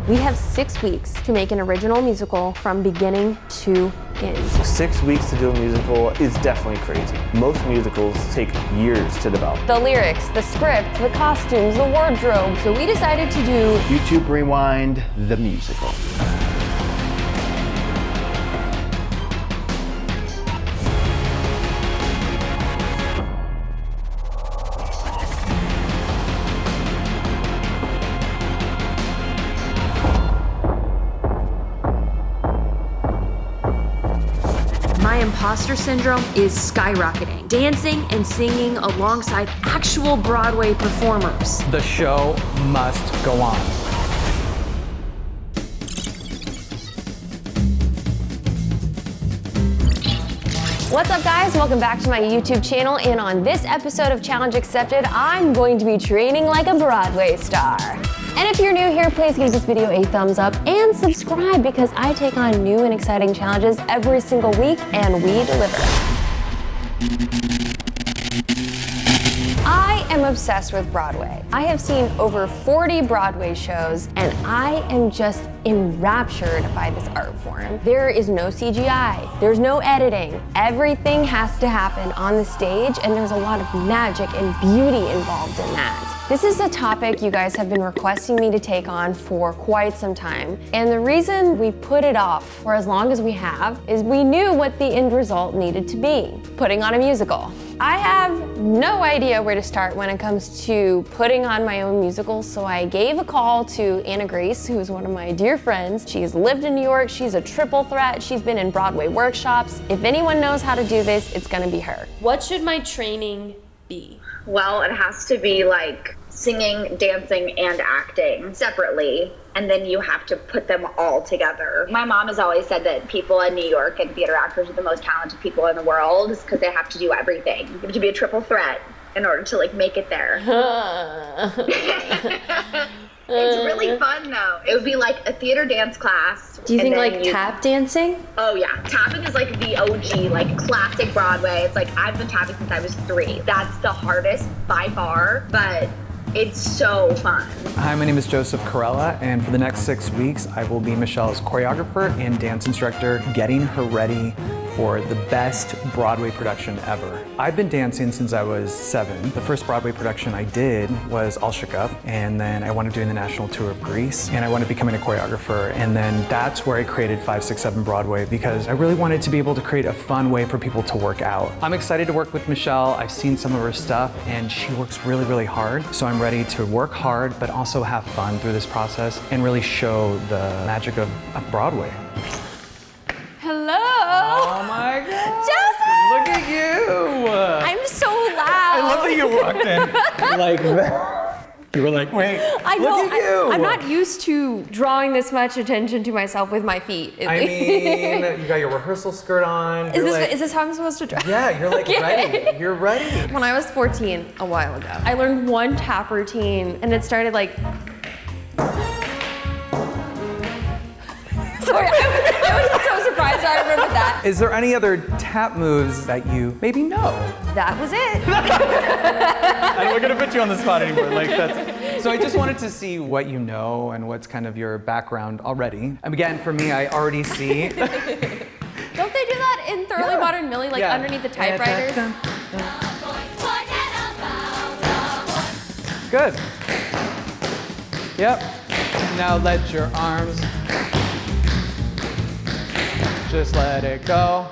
We have 6 weeks to make an original musical from beginning to end. 6 weeks to do a musical is definitely crazy. Most musicals take years to develop. The lyrics, the script, the costumes, the wardrobe. So we decided to do YouTube Rewind, the musical. My imposter syndrome is skyrocketing. Dancing and singing alongside actual Broadway performers. The show must go on. What's up, guys? Welcome back to my YouTube channel, and on this episode of Challenge Accepted, I'm going to be training like a Broadway star. And if you're new here, please give this video a thumbs up and subscribe because I take on new and exciting challenges every single week and we deliver. I am obsessed with Broadway. I have seen over 40 Broadway shows and I am just enraptured by this art form. There is no CGI, there's no editing. Everything has to happen on the stage and there's a lot of magic and beauty involved in that. This is a topic you guys have been requesting me to take on for quite some time. And the reason we put it off for as long as we have is we knew what the end result needed to be, putting on a musical. I have no idea where to start when it comes to putting on my own musical, so I gave a call to Greist, who's one of my dear friends. She's lived in New York, she's a triple threat, she's been in Broadway workshops. If anyone knows how to do this, it's gonna be her. What should my training be? Well, it has to be like singing, dancing, and acting separately, and then you have to put them all together. My mom has always said that people in New York and theater actors are the most talented people in the world because they have to do everything. You have to be a triple threat in order to like make it there. It's really fun though. It would be like a theater dance class. Do you think like tap dancing? Oh yeah, tapping is like the OG, like classic Broadway. It's like I've been tapping since I was 3. That's the hardest by far, but it's so fun. Hi, my name is Joseph Corella, and for the next 6 weeks, I will be Michelle's choreographer and dance instructor, getting her ready for the best Broadway production ever. I've been dancing since I was 7. The first Broadway production I did was All Shook Up, and then I wound up doing the national tour of Greece, and I wound up becoming a choreographer, and then that's where I created 5, 6, 7 Broadway because I really wanted to be able to create a fun way for people to work out. I'm excited to work with Michelle. I've seen some of her stuff, and she works really, really hard, so I'm ready to work hard, but also have fun through this process and really show the magic of Broadway. Hello! Oh my God! Joseph! Look at you! I'm so loud! I love that you walked in like that. You were like, wait, I know, look at you! I'm not used to drawing this much attention to myself with my feet. I mean, you got your rehearsal skirt on. Is this how I'm supposed to draw? Yeah, you're like ready. You're ready. When I was 14, a while ago, I learned one tap routine and it started like... Sorry, I was so surprised I remembered that. Is there any other tap moves that you maybe know? That was it. I'm not gonna put you on the spot anymore. Like that's. So I just wanted to see what you know and what's kind of your background already. And again, for me, I already see. Don't they do that in Thoroughly Modern Millie, like underneath the typewriters? Good. Yep. Now let your arms. Just let it go.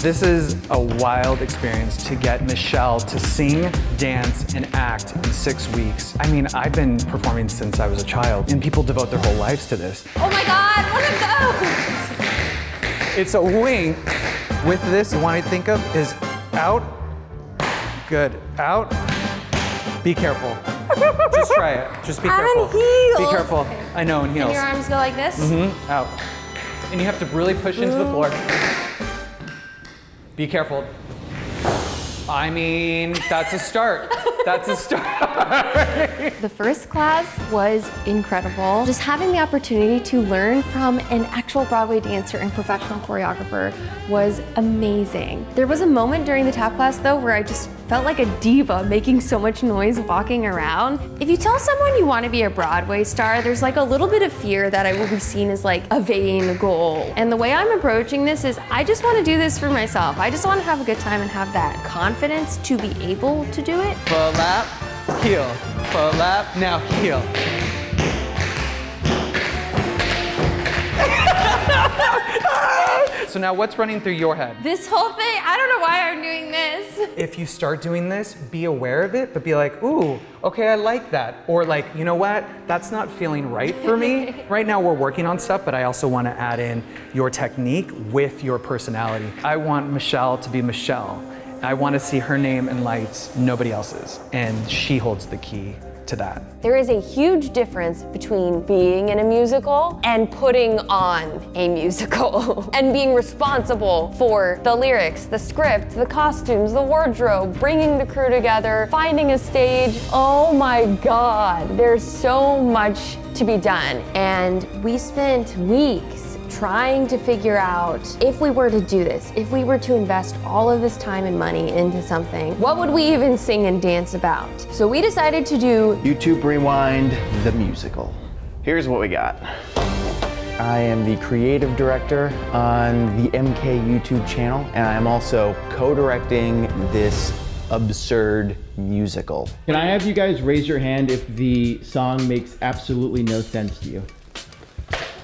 This is a wild experience to get Michelle to sing, dance, and act in 6 weeks. I mean, I've been performing since I was a child, and people devote their whole lives to this. Oh my God, one of those! It's a wing. With this, the one I think of is out. Good, out. Be careful. Just try it. Just be careful. I'm in heels. Be careful. I know, in heels. And your arms go like this? Mm-hmm, out. And you have to really push into the floor. Be careful. I mean, that's a start. That's a start. The first class was incredible. Just having the opportunity to learn from an actual Broadway dancer and professional choreographer was amazing. There was a moment during the tap class though where I just felt like a diva making so much noise walking around. If you tell someone you want to be a Broadway star, there's like a little bit of fear that I will be seen as like a vain goal. And the way I'm approaching this is I just want to do this for myself. I just want to have a good time and have that confidence to be able to do it. Full lap, heel. Full lap, now heel. So now what's running through your head? This whole thing, I don't know why I'm doing this. If you start doing this, be aware of it, but be like, ooh, okay, I like that. Or like, you know what? That's not feeling right for me. Right now we're working on stuff, but I also want to add in your technique with your personality. I want Michelle to be Michelle. I want to see her name in lights, nobody else's. And she holds the key to that. There is a huge difference between being in a musical and putting on a musical and being responsible for the lyrics, the script, the costumes, the wardrobe, bringing the crew together, finding a stage. Oh my God, there's so much to be done. And we spent weeks trying to figure out if we were to do this, if we were to invest all of this time and money into something, what would we even sing and dance about? So we decided to do YouTube Rewind, the musical. Here's what we got. I am the creative director on the MK YouTube channel, and I am also co-directing this absurd musical. Can I have you guys raise your hand if the song makes absolutely no sense to you?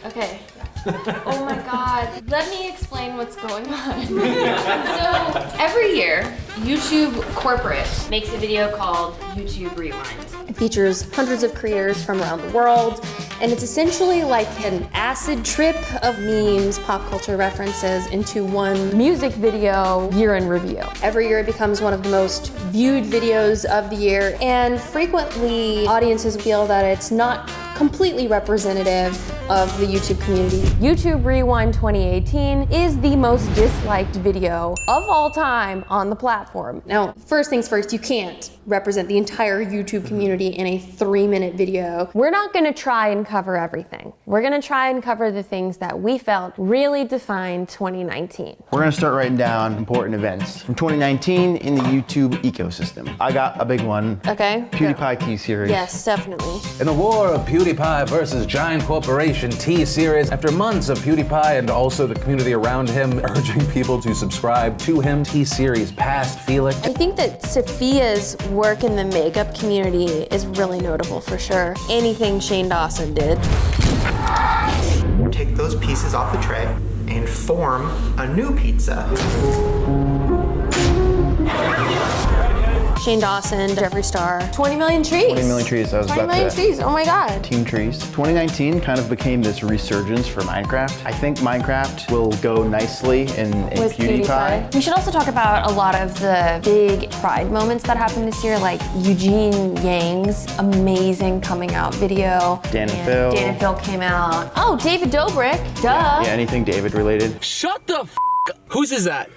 Okay. Oh my God. Let me explain what's going on. So every year, YouTube corporate makes a video called YouTube Rewind. It features hundreds of creators from around the world, and it's essentially like an acid trip of memes, pop culture references into one music video year in review. Every year it becomes one of the most viewed videos of the year, and frequently audiences feel that it's not completely representative of the YouTube community. YouTube Rewind 2018 is the most disliked video of all time on the platform. Now, first things first, you can't represent the entire YouTube community in a 3-minute video. We're not gonna try and cover everything. We're gonna try and cover the things that we felt really defined 2019. We're gonna start writing down important events from 2019 in the YouTube ecosystem. I got a big one. Okay. PewDiePie T-Series. Yes, definitely. In the war of PewDiePie versus giant corporation T-Series, after months of PewDiePie and also the community around him urging people to subscribe to him, T-Series passed Felix. I think that Sophia's work in the makeup community is really notable for sure. Anything Shane Dawson did. Take those pieces off the tray and form a new pizza. Shane Dawson, Jeffree Star, 20 million trees. 20 million trees, I was 20 about million to trees, oh my God. Team Trees. 2019 kind of became this resurgence for Minecraft. I think Minecraft will go nicely in With PewDiePie. We should also talk about a lot of the big Pride moments that happened this year, like Eugene Yang's amazing coming out video. Dan and Phil. Dan and Phil came out. Oh, David Dobrik, duh. Yeah, anything David related. Shut the f*** up. Whose is that?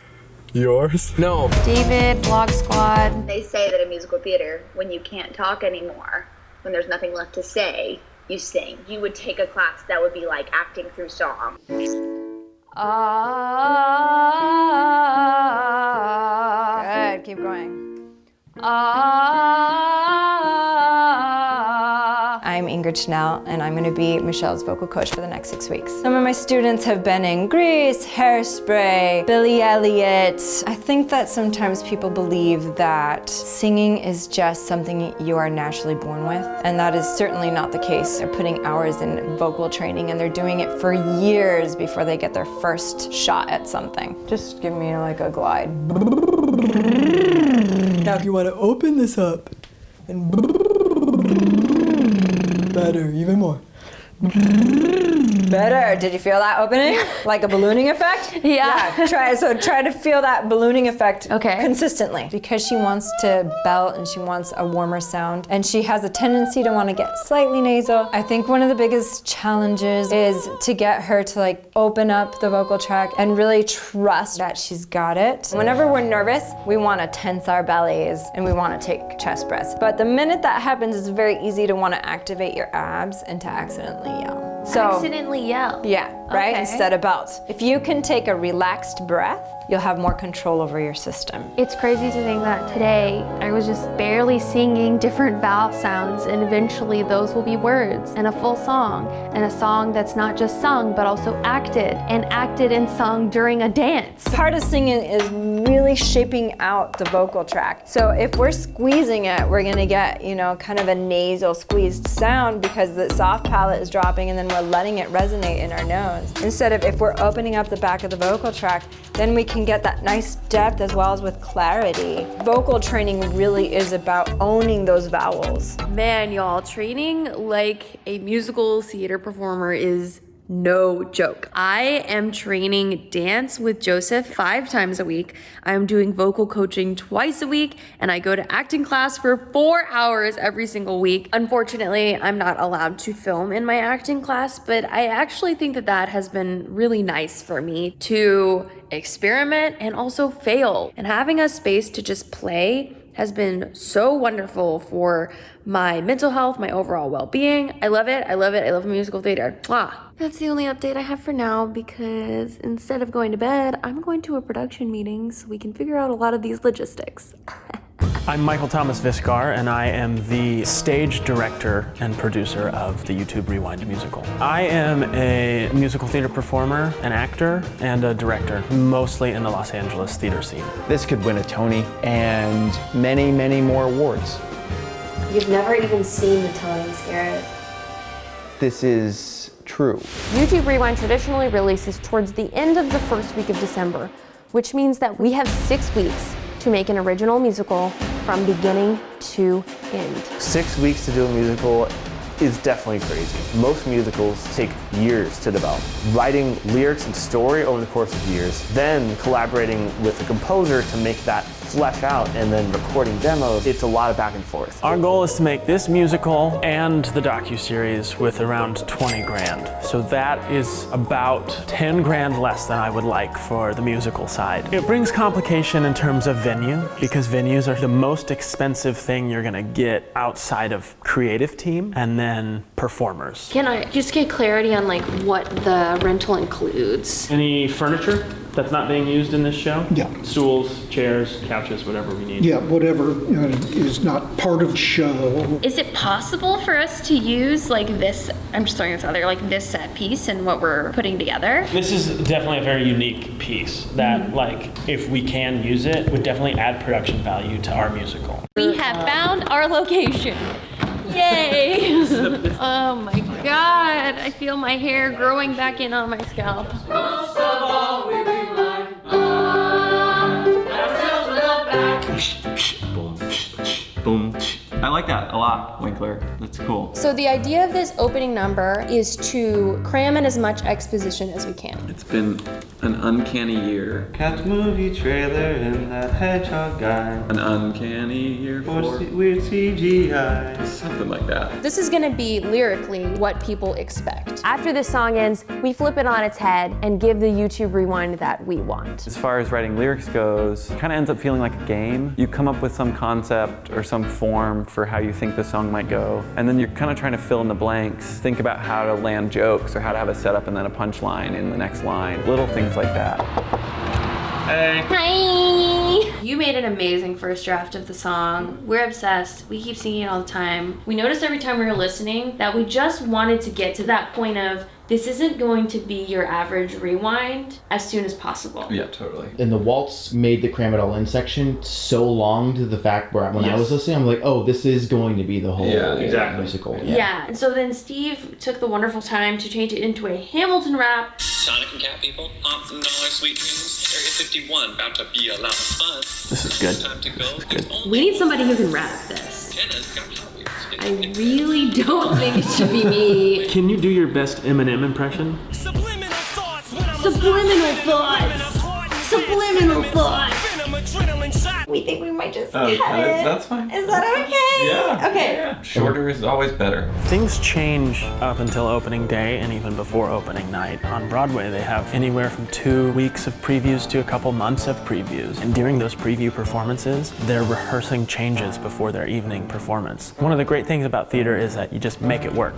Yours? No. David, Vlog Squad. They say that in musical theater, when you can't talk anymore, when there's nothing left to say, you sing. You would take a class that would be like acting through song. Good, keep going. I'm Ingrid Schnell, and I'm gonna be Michelle's vocal coach for the next 6 weeks. Some of my students have been in Greist, Hairspray, Billy Elliot. I think that sometimes people believe that singing is just something you are naturally born with, and that is certainly not the case. They're putting hours in vocal training, and they're doing it for years before they get their first shot at something. Just give me like a glide. Now if you want to open this up and better, even more. Better. Did you feel that opening? Like a ballooning effect? Yeah. Try to feel that ballooning effect Okay. consistently. Because she wants to belt and she wants a warmer sound and she has a tendency to want to get slightly nasal. I think one of the biggest challenges is to get her to like open up the vocal tract and really trust that she's got it. Whenever we're nervous, we want to tense our bellies and we want to take chest breaths. But the minute that happens, it's very easy to want to activate your abs and to accidentally yell. Accidentally yell. Yeah, right? Okay. Instead of belt. If you can take a relaxed breath, you'll have more control over your system. It's crazy to think that today I was just barely singing different vowel sounds, and eventually those will be words and a full song, and a song that's not just sung but also acted and sung during a dance. Part of singing is really shaping out the vocal tract. So if we're squeezing it, we're gonna get, kind of a nasal squeezed sound because the soft palate is dropping and then we're letting it resonate in our nose. Instead of if we're opening up the back of the vocal tract, then we can get that nice depth as well as with clarity. Vocal training really is about owning those vowels. Man, y'all, training like a musical theater performer is no joke. I am training dance with Joseph 5 times a week. I'm doing vocal coaching twice a week, and I go to acting class for 4 hours every single week. Unfortunately, I'm not allowed to film in my acting class, but I actually think that has been really nice for me to experiment and also fail. And having a space to just play has been so wonderful for my mental health, my overall well-being. I love it. I love it. I love musical theater. That's the only update I have for now, because instead of going to bed, I'm going to a production meeting so we can figure out a lot of these logistics. I'm Michael Thomas Viscar, and I am the stage director and producer of the YouTube Rewind musical. I am a musical theater performer, an actor, and a director, mostly in the Los Angeles theater scene. This could win a Tony and many, many more awards. You've never even seen the Tonys, Garrett. This is true. YouTube Rewind traditionally releases towards the end of the first week of December, which means that we have 6 weeks to make an original musical from beginning to end. 6 weeks to do a musical is definitely crazy. Most musicals take years to develop. Writing lyrics and story over the course of years, then collaborating with a composer to make that flesh out, and then recording demos. It's a lot of back and forth. Our goal is to make this musical and the docuseries with around 20 grand. So that is about 10 grand less than I would like for the musical side. It brings complication in terms of venue, because venues are the most expensive thing you're gonna get outside of creative team and then performers. Can I just get clarity on like what the rental includes? Any furniture that's not being used in this show? Yeah. Stools, chairs, couches, whatever we need. Yeah, whatever is not part of the show. Is it possible for us to use like this, I'm just throwing this out there, like this set piece and what we're putting together? This is definitely a very unique piece that, like, if we can use it, would definitely add production value to our musical. We have found our location. Yay! Oh my God, I feel my hair growing back in on my scalp. Most of all, we remind Boom. I like that a lot, Winkler. That's cool. So the idea of this opening number is to cram in as much exposition as we can. It's been an uncanny year. Cat's movie trailer and that hedgehog guy. An uncanny year for weird CGI. Something like that. This is gonna be lyrically what people expect. After this song ends, we flip it on its head and give the YouTube Rewind that we want. As far as writing lyrics goes, it kind of ends up feeling like a game. You come up with some concept or some form for how you think the song might go, and then you're kind of trying to fill in the blanks, think about how to land jokes or how to have a setup and then a punchline in the next line, little things like that. Hey. Hi! You made an amazing first draft of the song. We're obsessed. We keep singing it all the time. We noticed every time we were listening that we just wanted to get to that point of this isn't going to be your average rewind as soon as possible. Yeah, totally. And the waltz made the cram it all in section so long to the fact where when I was listening, I'm like, oh, this is going to be the whole musical. Yeah, and so then Steve took the wonderful time to change it into a Hamilton rap. Sonic and Cat people, pop some dollar sweet dreams. Area 51, about to be a lot of fun. This is good. Time to go. This is good. We need somebody who can rap this. Kenna's got Hot Wheels. I really don't think it should be me. Can you do your best Eminem impression? Subliminal thoughts. Subliminal thoughts. We think we might just cut it. That's fine. Is that okay? Yeah. Okay. Yeah. Shorter is always better. Things change up until opening day and even before opening night. On Broadway, they have anywhere from 2 weeks of previews to a couple months of previews. And during those preview performances, they're rehearsing changes before their evening performance. One of the great things about theater is that you just make it work.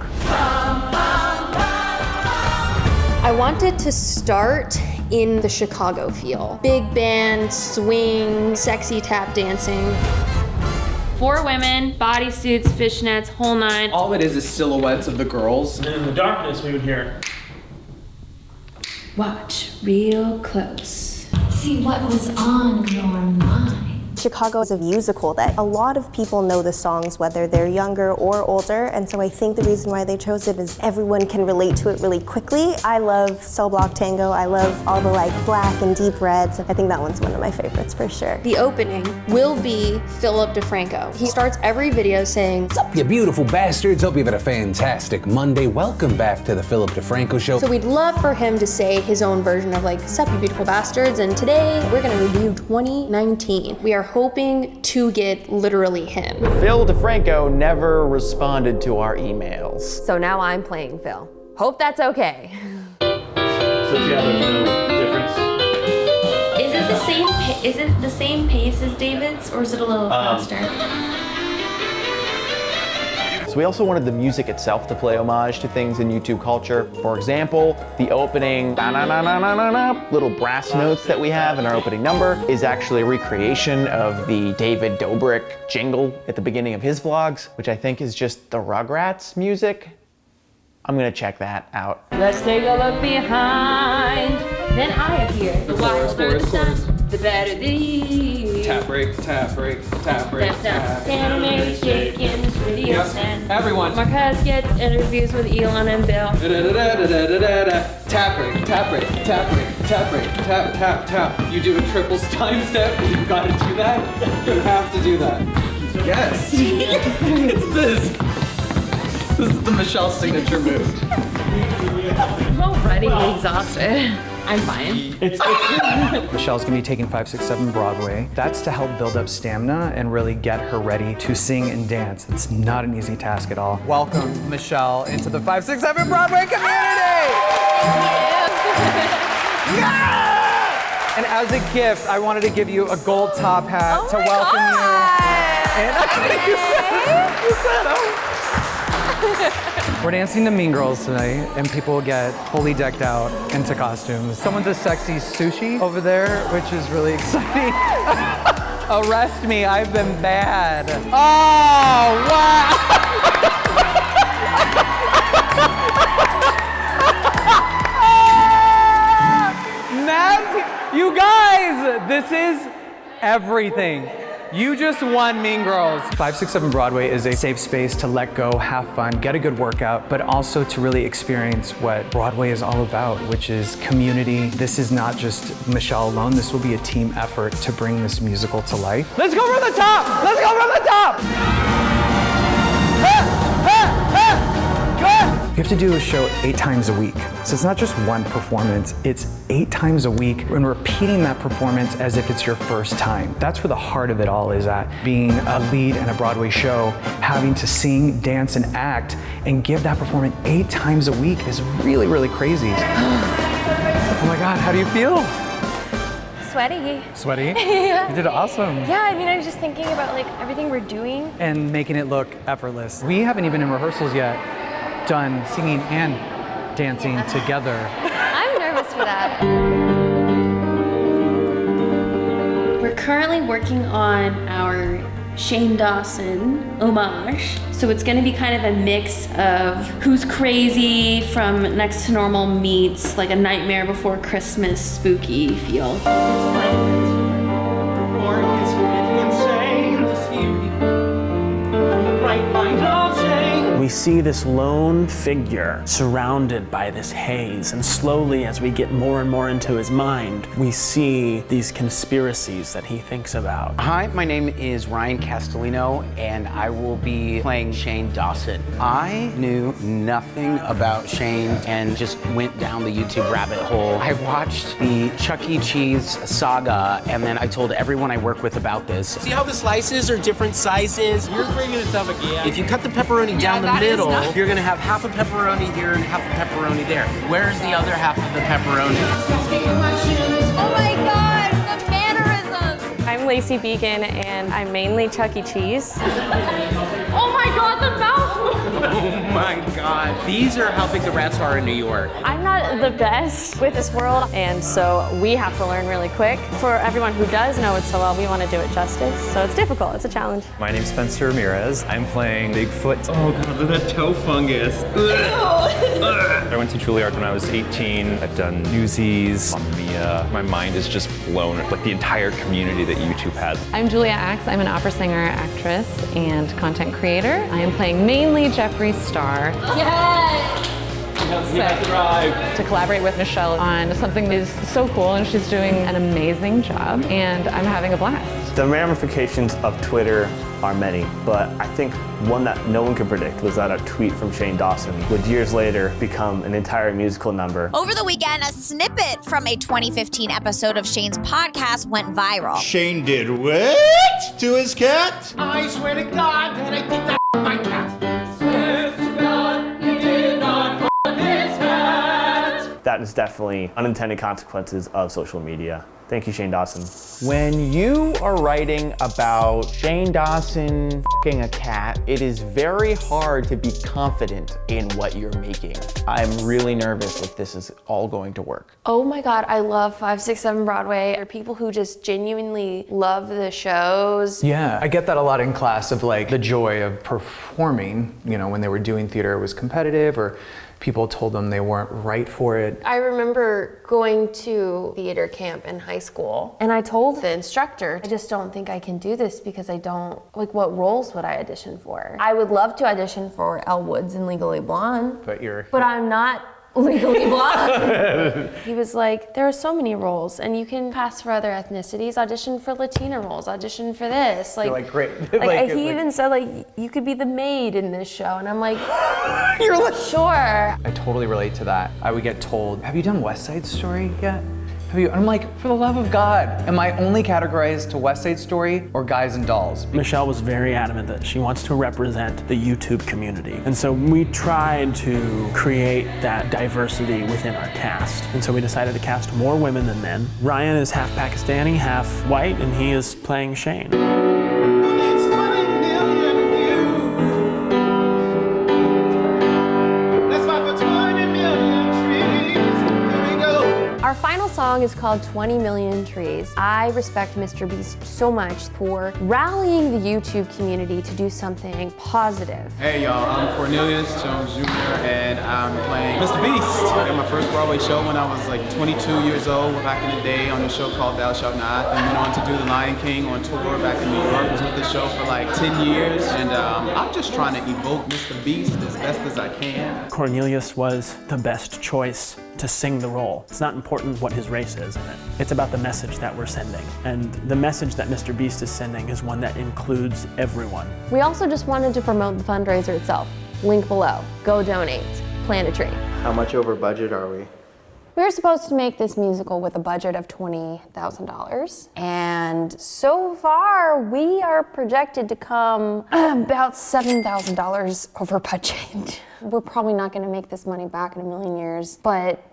I wanted to start in the Chicago feel. Big band, swing, sexy tap dancing. 4 women, bodysuits, fishnets, whole nine. All it is silhouettes of the girls. And in the darkness, we would hear. Watch real close. See what was on your mind. Chicago is a musical that a lot of people know the songs, whether they're younger or older, and so I think the reason why they chose it is everyone can relate to it really quickly. I love Cell Block Tango. I love all the like black and deep reds. I think that one's one of my favorites for sure. The opening will be Philip DeFranco. He starts every video saying, What's up, you beautiful bastards? Hope you've had a fantastic Monday. Welcome back to the Philip DeFranco Show. so we'd love for him to say his own version of like, sup you beautiful bastards, and today we're gonna review 2019. We are hoping to get literally him. Phil DeFranco never responded to our emails. So now I'm playing Phil. Hope that's okay. So yeah, there's no difference. Is it the same pace as David's, or is it a little faster? So we also wanted the music itself to play homage to things in YouTube culture. For example, the opening da-na-na-na-na-na little brass notes that we have in our opening number is actually a recreation of the David Dobrik jingle at the beginning of his vlogs, which I think is just the Rugrats music. I'm gonna check that out. Let's take a look behind. Then I appear. The wilder the sun, the better the Tap break, tap break, tap break, tap. Anime shaking this video stand. Everyone. Marquez gets interviews with Elon and Bill. Tap break, tap break, tap break, tap break, tap, tap, tap. You do a triple time step, you gotta do that. You have to do that. Yes. It's this. This is the Michelle signature move. I'm already exhausted. I'm fine. Michelle's gonna be taking 5, 6, 7 Broadway. That's to help build up stamina and really get her ready to sing and dance. That's not an easy task at all. Welcome, Michelle, into the 5, 6, 7 Broadway community! Yeah! And as a gift, I wanted to give you a gold top hat to welcome you. And you said, oh. We're dancing to Mean Girls tonight, and people get fully decked out into costumes. Someone's a sexy sushi over there, which is really exciting. Arrest me, I've been bad. Oh, wow! You guys, this is everything. You just won Mean Girls. 5, 6, 7 Broadway is a safe space to let go, have fun, get a good workout, but also to really experience what Broadway is all about, which is community. This is not just Michelle alone. This will be a team effort to bring this musical to life. Let's go from the top! Let's go from the top! You have to do a show 8 times a week. So it's not just one performance, it's 8 times a week and repeating that performance as if it's your first time. That's where the heart of it all is at. Being a lead in a Broadway show, having to sing, dance, and act, and give that performance 8 times a week is really, really crazy. Oh my God, how do you feel? Sweaty. Sweaty? Yeah. You did awesome. Yeah, I mean, I was just thinking about like everything we're doing. And making it look effortless. We haven't even in rehearsals yet done singing and dancing together. I'm nervous for that. We're currently working on our Shane Dawson homage. So it's gonna be kind of a mix of Who's Crazy from Next to Normal meets like a Nightmare Before Christmas spooky feel. We see this lone figure surrounded by this haze, and slowly as we get more and more into his mind, we see these conspiracies that he thinks about. Hi, my name is Ryan Castellino, and I will be playing Shane Dawson. I knew nothing about Shane and just went down the YouTube rabbit hole. I watched the Chuck E. Cheese saga, and then I told everyone I work with about this. See how the slices are different sizes? You're bringing it up again. If you cut the pepperoni down the middle, you're gonna have half a pepperoni here and half a pepperoni there. Where's the other half of the pepperoni? Oh my God, the mannerisms! I'm LACEY BEEGUN, and I'm mainly Chuck E. Cheese. Oh my God, the mouth! Oh my God. These are how big the rats are in New York. I'm not the best with this world, and so we have to learn really quick. For everyone who does know it so well, we want to do it justice. So it's difficult, it's a challenge. My name's Spencer Ramirez. I'm playing Bigfoot. Oh God, look at that toe fungus. I went to Juilliard when I was 18. I've done Newsies, Mamma Mia. My mind is just blown at like the entire community that YouTube has. I'm Julia Axe. I'm an opera singer, actress, and content creator. I am playing mainly Jeffree Star. Yes! To collaborate with Michelle on something that is so cool, and she's doing an amazing job, and I'm having a blast. The ramifications of Twitter are many, but I think one that no one could predict was that a tweet from Shane Dawson would years later become an entire musical number. Over the weekend, a snippet from a 2015 episode of Shane's podcast went viral. Shane did what to his cat? I swear to God that I did that my cat. That is definitely unintended consequences of social media. Thank you, Shane Dawson. When you are writing about Shane Dawson f***ing a cat, it is very hard to be confident in what you're making. I'm really nervous if this is all going to work. Oh my God, I love 5, 6, 7 Broadway. There are people who just genuinely love the shows. Yeah, I get that a lot in class of like the joy of performing. You know, when they were doing theater, it was competitive, or people told them they weren't right for it. I remember going to theater camp in high school, and I told the instructor, I just don't think I can do this because I don't, like, what roles would I audition for? I would love to audition for Elle Woods in Legally Blonde, but I'm not Legally Blonde. He was like, there are so many roles, and you can pass for other ethnicities, audition for Latina roles, audition for this. Like, you're like, great. He even said, like, you could be the maid in this show, and I'm like, you're like, sure. I totally relate to that. I would get told, have you done West Side Story yet? I'm like, for the love of God, am I only categorized to West Side Story or Guys and Dolls? Michelle was very adamant that she wants to represent the YouTube community. And so we tried to create that diversity within our cast. And so we decided to cast more women than men. Ryan is half Pakistani, half white, and he is playing Shane. Our final song is called 20 Million Trees. I respect Mr. Beast so much for rallying the YouTube community to do something positive. Hey y'all, I'm Cornelius Jones Jr. and I'm playing Mr. Beast. I got my first Broadway show when I was like 22 years old back in the day on the show called Thou Shalt Not. And went on to do The Lion King on tour back in New York. Was with the show for like 10 years. And I'm just trying to evoke Mr. Beast as best as I can. Cornelius was the best choice to sing the role. It's not important what his race is in it. It's about the message that we're sending. And the message that Mr. Beast is sending is one that includes everyone. We also just wanted to promote the fundraiser itself. Link below. Go donate. Plant a tree. How much over budget are we? We were supposed to make this musical with a budget of $20,000. And so far, we are projected to come about $7,000 over budget. We're probably not gonna make this money back in a million years, but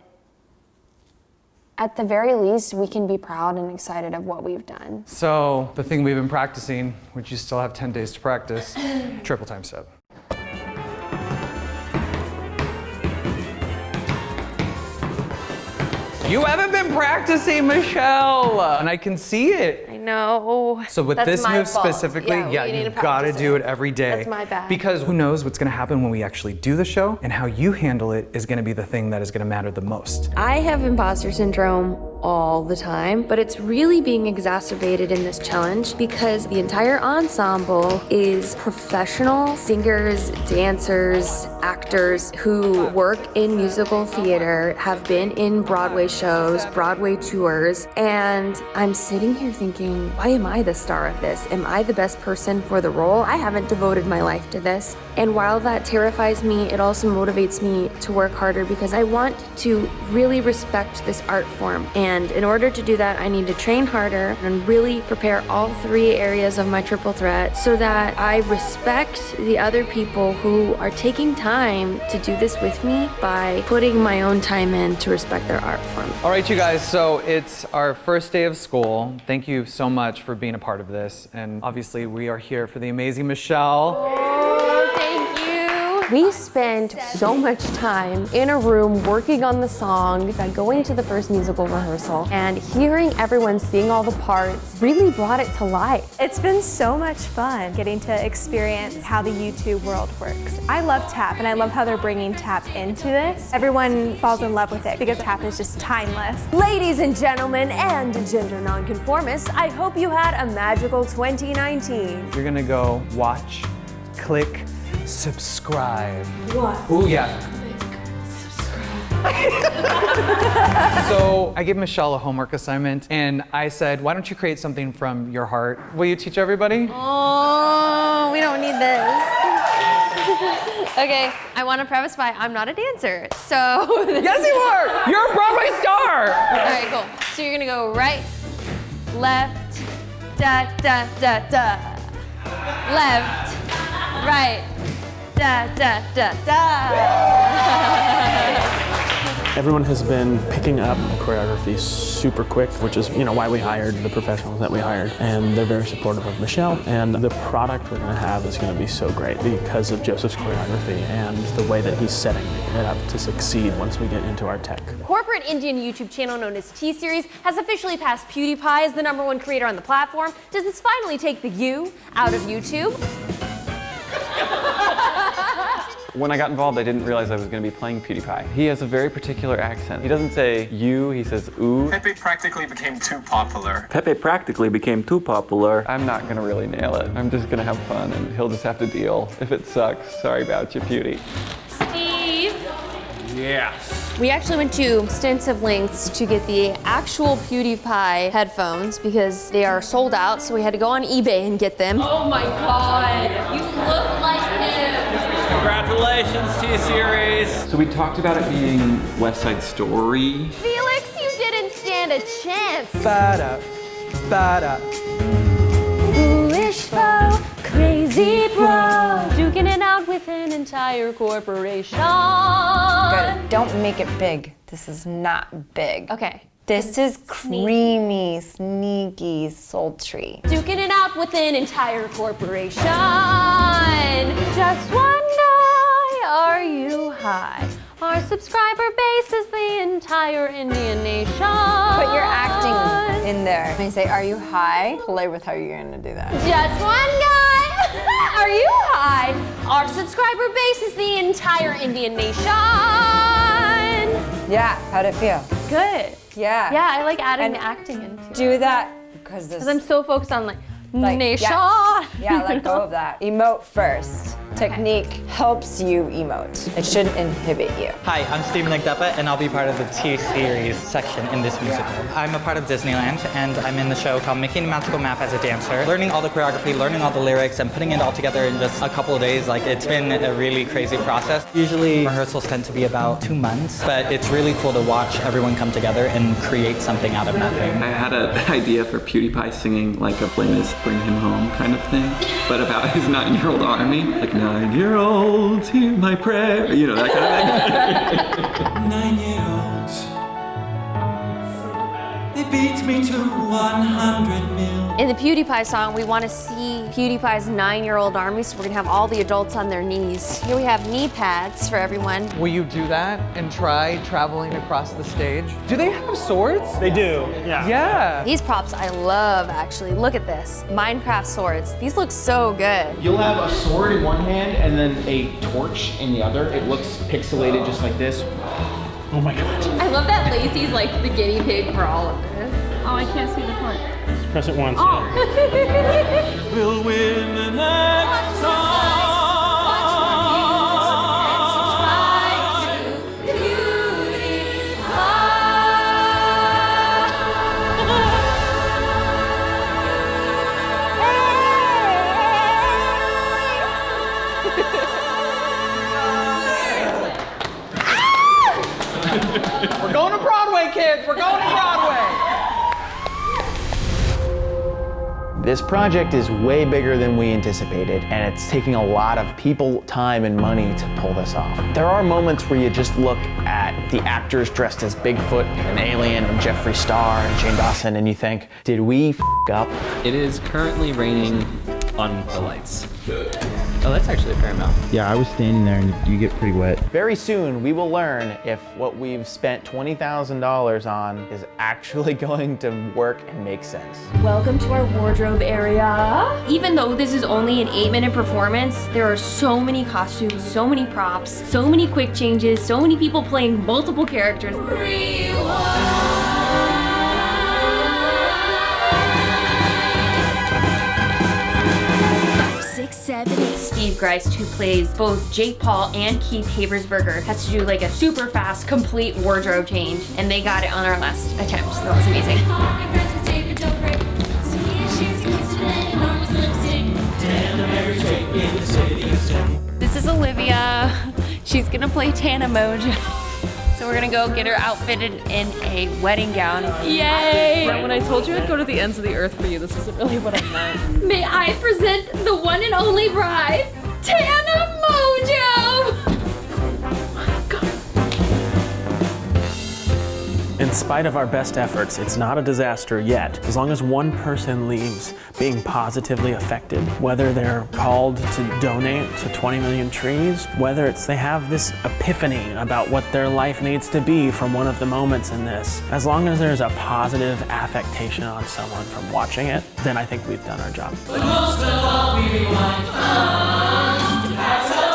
at the very least, we can be proud and excited of what we've done. So the thing we've been practicing, which you still have 10 days to practice, triple time step. You haven't been practicing, Michelle, and I can see it. I know. So with That's this my move fault. specifically, Yeah, we need you've to got to practice do it. it every day. That's my bad. Because who knows what's going to happen when we actually do the show, and how you handle it is going to be the thing that is going to matter the most. I have imposter syndrome all the time, but it's really being exacerbated in this challenge because the entire ensemble is professional singers, dancers, actors who work in musical theater, have been in Broadway shows, Broadway tours, and I'm sitting here thinking, why am I the star of this? Am I the best person for the role? I haven't devoted my life to this. And while that terrifies me, it also motivates me to work harder because I want to really respect this art form. And in order to do that, I need to train harder and really prepare all 3 areas of my triple threat so that I respect the other people who are taking time to do this with me by putting my own time in to respect their art form. All right, you guys, so it's our first day of school. Thank you so much for being a part of this. And obviously we are here for the amazing Michelle. We spent so much time in a room working on the song, going to the first musical rehearsal, and hearing everyone sing all the parts really brought it to life. It's been so much fun getting to experience how the YouTube world works. I love tap, and I love how they're bringing tap into this. Everyone falls in love with it because tap is just timeless. Ladies and gentlemen and gender nonconformists, I hope you had a magical 2019. You're gonna go watch, click, subscribe. What? Ooh, yeah. So I gave Michelle a homework assignment and I said, why don't you create something from your heart? Will you teach everybody? Oh, we don't need this. Okay, I want to preface by I'm not a dancer, so. Yes, you are! You're a Broadway star! All right, cool. So you're gonna go right, left, da, da, da, da. Left, right, da, da, da, da. Everyone has been picking up choreography super quick, which is, why we hired the professionals that we hired. And they're very supportive of Michelle. And the product we're going to have is going to be so great because of Joseph's choreography and the way that he's setting it up to succeed once we get into our tech. Corporate Indian YouTube channel known as T-Series has officially passed PewDiePie as the #1 creator on the platform. Does this finally take the U out of YouTube? When I got involved, I didn't realize I was going to be playing PewDiePie. He has a very particular accent. He doesn't say you, he says ooh. Pepe practically became too popular. Pepe practically became too popular. I'm not going to really nail it. I'm just going to have fun and he'll just have to deal. If it sucks, sorry about you, Pewdie. Steve? Yes. We actually went to extensive lengths to get the actual PewDiePie headphones because they are sold out, so we had to go on eBay and get them. Oh my God, you look like him. Congratulations, T-Series. So we talked about it being West Side Story. Felix, you didn't stand a chance. Ba-da, ba-da. Foolish foe, crazy bro, duking it out with an entire corporation. Good. Don't make it big. This is not big. Okay. This is creamy, sneaky, sultry. Duking it out with an entire corporation. Just one guy, are you high? Our subscriber base is the entire Indian nation. Put your acting in there. When you say, are you high? Play with how you're gonna do that. Just one guy, are you high? Our subscriber base is the entire Indian nation. Yeah, how'd it feel? Good. Yeah. Yeah, I like adding the acting into it. Do that because this. Because I'm so focused on nation. Yeah, let go of that. Emote first. Technique helps you emote. It shouldn't inhibit you. Hi, I'm Stephen Nagdapa, and I'll be part of the T-Series section in this musical. I'm a part of Disneyland, and I'm in the show called Making a Magical Map as a dancer. Learning all the choreography, learning all the lyrics, and putting it all together in just a couple of days. It's been a really crazy process. Usually rehearsals tend to be about 2 months, but it's really cool to watch everyone come together and create something out of nothing. I had an idea for PewDiePie singing like a Plymouth Bring Him Home kind of thing, but about his 9-year-old army. 9-year-olds, hear my prayer. That kind of thing. 9-year-olds, they beat me to 100 mil. In the PewDiePie song, we want to see PewDiePie's 9-year-old army, so we're gonna have all the adults on their knees. Here we have knee pads for everyone. Will you do that and try traveling across the stage? Do they have swords? They do, yeah. Yeah. These props I love, actually. Look at this. Minecraft swords. These look so good. You'll have a sword in one hand and then a torch in the other. It looks pixelated just like this. Oh my God. I I love that Lacey's like the guinea pig for all of this. Oh, I can't see the front. Press it once. Oh. We'll win the next song. We're going to Broadway, kids! We're going to Broadway! This project is way bigger than we anticipated, and it's taking a lot of people, time, and money to pull this off. There are moments where you just look at the actors dressed as Bigfoot and Alien and Jeffree Star and Shane Dawson, and you think, did we f*** up? It is currently raining on the lights. Oh, that's actually a fair amount. Yeah, I was standing there and you get pretty wet. Very soon, we will learn if what we've spent $20,000 on is actually going to work and make sense. Welcome to our wardrobe area. Even though this is only an 8-minute performance, there are so many costumes, so many props, so many quick changes, so many people playing multiple characters. 6, 7, 8. Steve Greist, who plays both Jake Paul and Keith Habersberger, has to do like a super fast, complete wardrobe change, and they got it on our last attempt. So that was amazing. This is Olivia. She's gonna play Tana Mojo. So we're gonna go get her outfitted in a wedding gown. Yay! Yeah, when I told you I'd go to the ends of the earth for you, this isn't really what I meant. May I present the one and only bride, Tana Mojo! In spite of our best efforts, it's not a disaster yet. As long as one person leaves being positively affected, whether they're called to donate to 20 million trees, whether it's they have this epiphany about what their life needs to be from one of the moments in this, as long as there's a positive affectation on someone from watching it, then I think we've done our job. But most of all, we rewind to pass us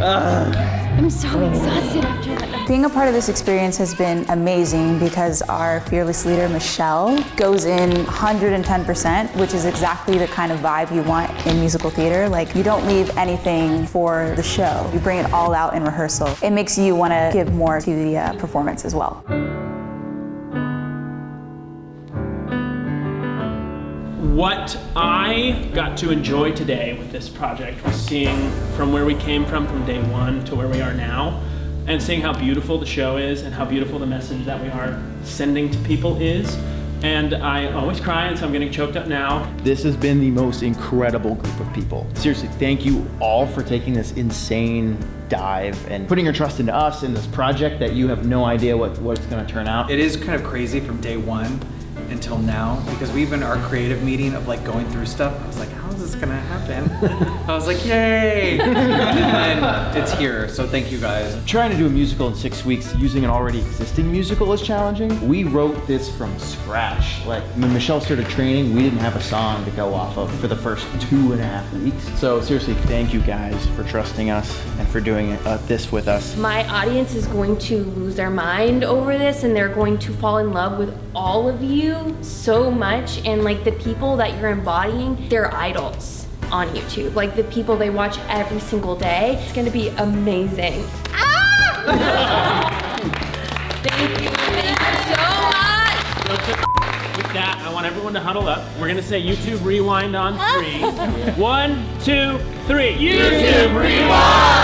I'm so exhausted after that. Being a part of this experience has been amazing because our fearless leader, Michelle, goes in 110%, which is exactly the kind of vibe you want in musical theater. Like, you don't leave anything for the show. You bring it all out in rehearsal. It makes you want to give more to the performance as well. What I got to enjoy today with this project was seeing from where we came from day one to where we are now, and seeing how beautiful the show is and how beautiful the message that we are sending to people is. And I always cry, and so I'm getting choked up now. This has been the most incredible group of people. Seriously, thank you all for taking this insane dive and putting your trust into us in this project that you have no idea what it's gonna turn out. It is kind of crazy from day one until now, because we even our creative meeting of like going through stuff, I was like, how is this gonna happen? I was like, yay! And then it's here, so thank you guys. Trying to do a musical in 6 weeks using an already existing musical is challenging. We wrote this from scratch. Like, when Michelle started training, we didn't have a song to go off of for the first 2.5 weeks. So seriously, thank you guys for trusting us and for doing this with us. My audience is going to lose their mind over this, and they're going to fall in love with all of you so much, and like the people that you're embodying, they're idols on YouTube. Like the people they watch every single day. It's gonna be amazing. Thank you so much. With that, I want everyone to huddle up. We're gonna say YouTube Rewind on 3. 1, 2, 3. YouTube Rewind!